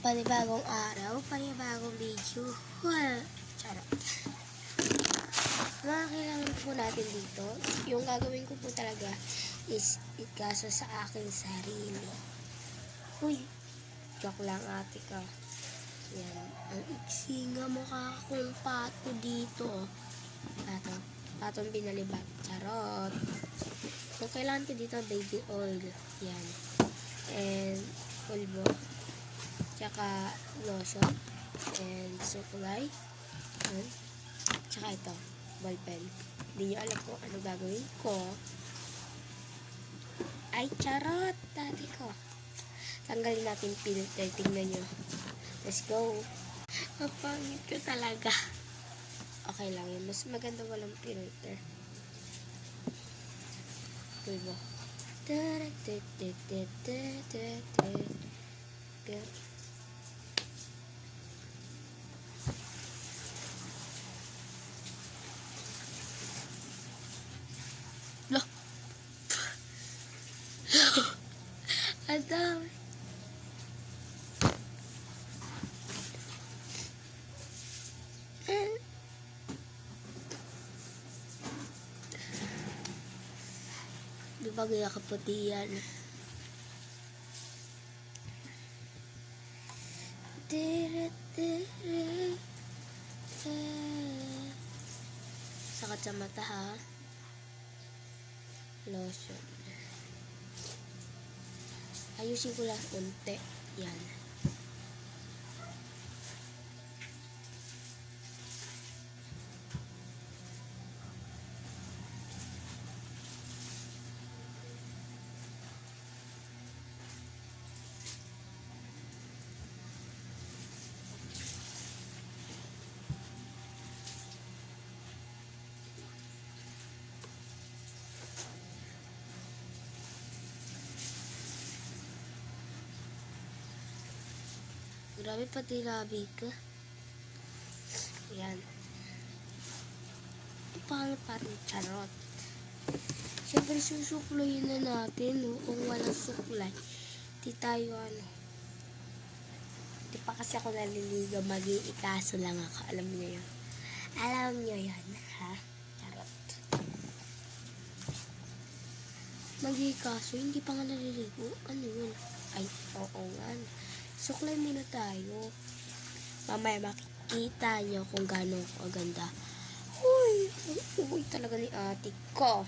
Panibagong araw, panibagong video. Charot. Mga kailangan po natin dito, yung gagawin ko po talaga is ikaso sa aking sarili. Uy, joke lang ate ka. Yan, ang iksi nga mukha kong pato dito. Patong binalibag. Charot. So, kailangan ko dito baby oil. Yan. And pulbo. Tsaka lotion. And sukulay. Yan. Tsaka ito. Ballpen. Hindi nyo alam kung ano gagawin ko. Ay, charot! Dati ko. Tanggalin natin filter. Tingnan nyo. Let's go. Mapangit ko talaga. Okay lang yun. Mas maganda walang filter. Pulbo. Loh. Adam. Di ba gaya kaputi yan? Sakit sa mata ha. Lotion. Ayusin ko lang unti. Yan. Grabe pati labi ka. Ayan. Pangit parang charot. Siyempre susuklayin na natin. No? Kung walang suklay, di tayo ano. Di pa kasi ako naliligo. Mag-iikaso lang ako. Alam niyo yun. Alam niyo yun. Ha? Charot. Mag-iikaso. Hindi pa nga naliligo. Ano yun? Ay, oo nga. Suklay muna tayo. Mamaya makikita nyo kung gano'ng kaganda. Uy, uy talaga ni ate ko.